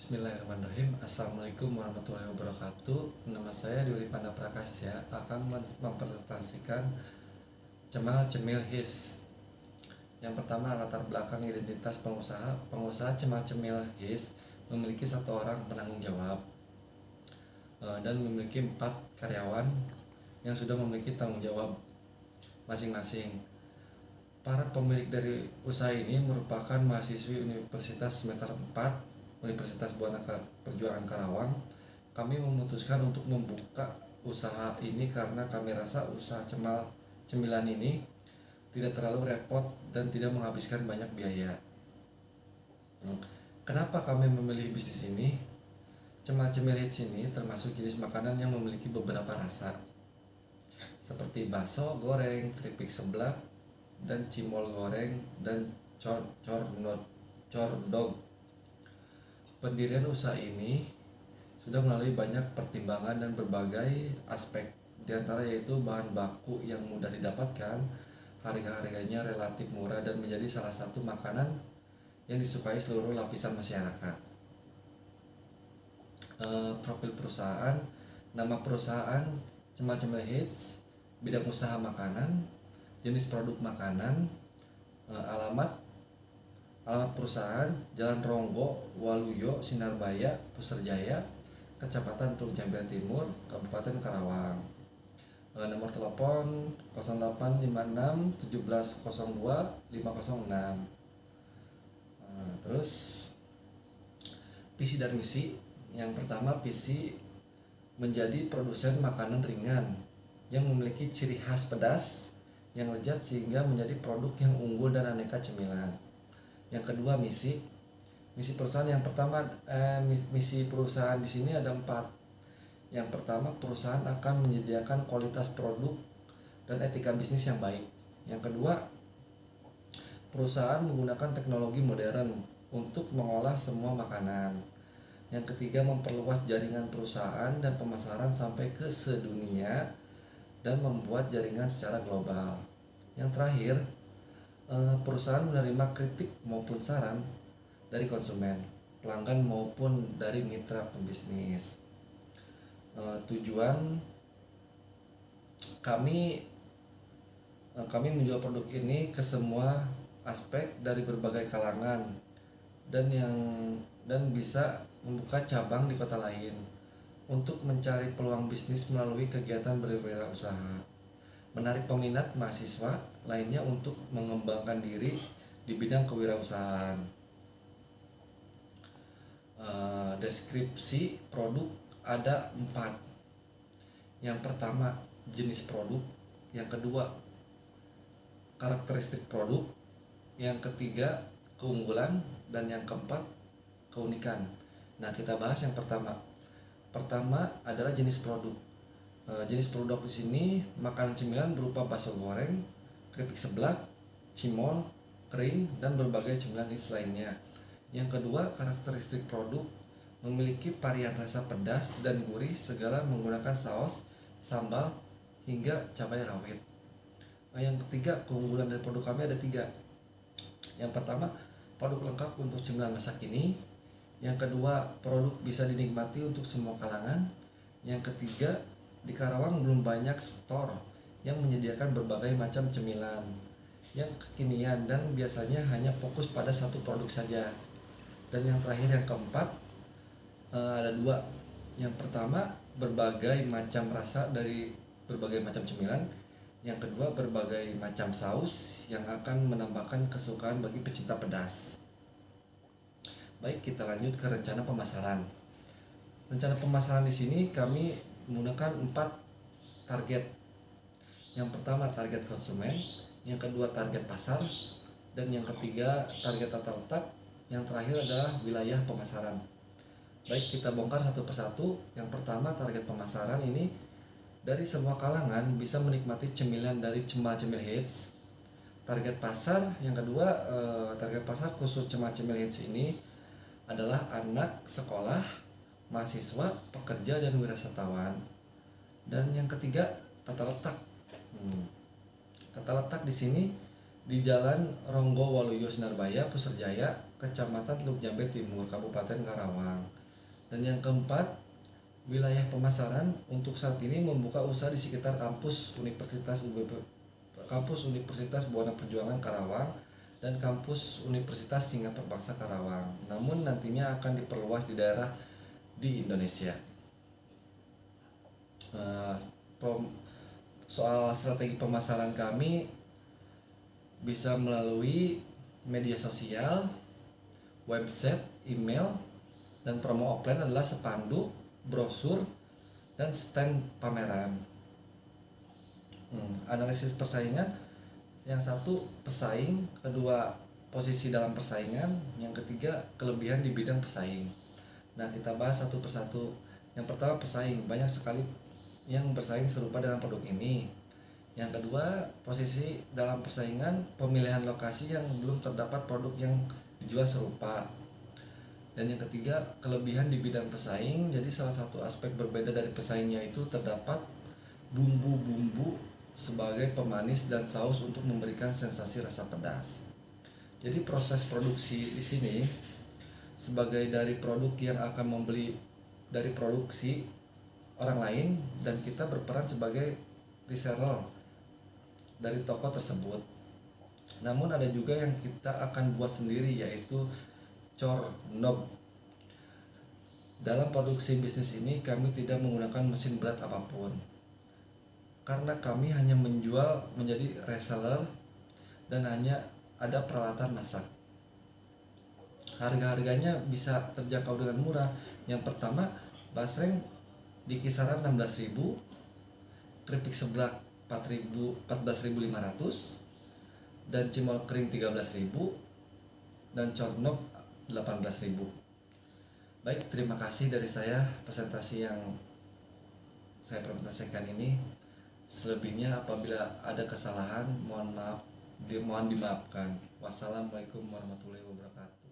Bismillahirrahmanirrahim. Assalamualaikum warahmatullahi wabarakatuh. Nama saya Dwi Panda Prakasya akan mempresentasikan Cemal Cemil His. Yang pertama, latar belakang identitas pengusaha. Pengusaha Cemal Cemil His memiliki satu orang penanggung jawab dan memiliki 4 karyawan yang sudah memiliki tanggung jawab masing-masing. Para pemilik dari usaha ini merupakan mahasiswi Universitas Semester 4 Universitas Buana Perjuangan Karawang. Kami memutuskan untuk membuka usaha ini karena kami rasa usaha cemilan ini tidak terlalu repot dan tidak menghabiskan banyak biaya. Kenapa kami memilih bisnis ini? Cemal Cemil Hits ini termasuk jenis makanan yang memiliki beberapa rasa, seperti bakso goreng, keripik seblak, dan cimol goreng, dan cordog. Pendirian usaha ini sudah melalui banyak pertimbangan dan berbagai aspek, diantara yaitu bahan baku yang mudah didapatkan, harga-harganya relatif murah, dan menjadi salah satu makanan yang disukai seluruh lapisan masyarakat. Profil perusahaan. Nama perusahaan Cemal Cemil Hits, bidang usaha makanan, jenis produk makanan, alamat perusahaan Jalan Ronggo, Waluyo, Sinarbaya, Puserjaya, Kecamatan Teluk Jambe Timur, Kabupaten Karawang. Nomor telepon 0856 1702 506. Terus visi dan misi. Yang pertama, visi menjadi produsen makanan ringan yang memiliki ciri khas pedas yang lezat sehingga menjadi produk yang unggul dan aneka cemilan. Yang kedua, misi perusahaan. Yang pertama, misi perusahaan di sini ada 4. Yang pertama, perusahaan akan menyediakan kualitas produk dan etika bisnis yang baik. Yang kedua, perusahaan menggunakan teknologi modern untuk mengolah semua makanan. Yang ketiga, memperluas jaringan perusahaan dan pemasaran sampai ke sedunia dan membuat jaringan secara global. Yang terakhir, perusahaan menerima kritik maupun saran dari konsumen, pelanggan maupun dari mitra pembisnis. Tujuan kami menjual produk ini ke semua aspek dari berbagai kalangan dan bisa membuka cabang di kota lain untuk mencari peluang bisnis melalui kegiatan berwirausaha, menarik peminat mahasiswa lainnya untuk mengembangkan diri di bidang kewirausahaan. Deskripsi produk ada 4. Yang pertama, jenis produk. Yang kedua, karakteristik produk. Yang ketiga, keunggulan. Dan yang keempat, keunikan. Nah, kita bahas yang pertama. Pertama adalah jenis produk. Jenis produk di sini makanan cemilan berupa bakso goreng, keripik seblak, cimol, kering, dan berbagai cemilan lainnya. Yang kedua, karakteristik produk memiliki varian rasa pedas dan gurih segala menggunakan saus, sambal, hingga cabai rawit. Yang ketiga, keunggulan dari produk kami ada 3. Yang pertama, produk lengkap untuk cemilan masa kini. Yang kedua, produk bisa dinikmati untuk semua kalangan. Yang ketiga, di Karawang belum banyak store yang menyediakan berbagai macam cemilan yang kekinian dan biasanya hanya fokus pada satu produk saja. Dan yang terakhir, yang keempat, ada 2. Yang pertama, berbagai macam rasa dari berbagai macam cemilan. Yang kedua, berbagai macam saus yang akan menambahkan kesukaan bagi pecinta pedas. Baik, kita lanjut ke rencana pemasaran. Rencana pemasaran di sini kami menggunakan 4 target. Yang pertama, target konsumen. Yang kedua, target pasar. Dan yang ketiga, target tata letak. Yang terakhir adalah wilayah pemasaran. Baik, kita bongkar satu persatu. Yang pertama, target pemasaran ini dari semua kalangan bisa menikmati cemilan dari Cemal Cemil Hits. Target pasar yang kedua, target pasar khusus Cemal Cemil Hits ini adalah anak sekolah, mahasiswa, pekerja, dan wirasatawan. Dan yang ketiga, tata letak. Tata letak di sini di Jalan Ronggo, Waluyo, Sinarbaya, Puserjaya, Kecamatan Teluk Jambe Timur, Kabupaten Karawang. Dan yang keempat, wilayah pemasaran untuk saat ini membuka usaha di sekitar kampus Universitas Buana Perjuangan Karawang dan kampus Universitas Singapura Bangsa Karawang. Namun nantinya akan diperluas di daerah di Indonesia. Soal strategi pemasaran kami bisa melalui media sosial, website, email, dan promo offline adalah spanduk, brosur, dan stand pameran. Analisis persaingan, yang satu pesaing, kedua posisi dalam persaingan, yang ketiga kelebihan di bidang pesaing. Nah, kita bahas satu persatu. Yang pertama pesaing, banyak sekali yang bersaing serupa dengan produk ini. Yang kedua, posisi dalam persaingan, pemilihan lokasi yang belum terdapat produk yang dijual serupa. Dan yang ketiga, kelebihan di bidang pesaing. Jadi salah satu aspek berbeda dari pesaingnya itu terdapat bumbu-bumbu sebagai pemanis dan saus untuk memberikan sensasi rasa pedas. Jadi proses produksi di sini sebagai dari produk yang akan membeli dari produksi orang lain, dan kita berperan sebagai reseller dari toko tersebut. Namun ada juga yang kita akan buat sendiri, yaitu cornob. Dalam produksi bisnis ini kami tidak menggunakan mesin berat apapun, karena kami hanya menjual menjadi reseller dan hanya ada peralatan masak. Harga-harganya bisa terjangkau dengan murah. Yang pertama, basreng di kisaran 16.000, keripik seblak 14.500, dan cimol kering 13.000, dan cornob 18.000. Baik, terima kasih dari saya presentasi yang saya presentasikan ini. Selebihnya apabila ada kesalahan mohon dimaafkan. Wassalamualaikum warahmatullahi wabarakatuh.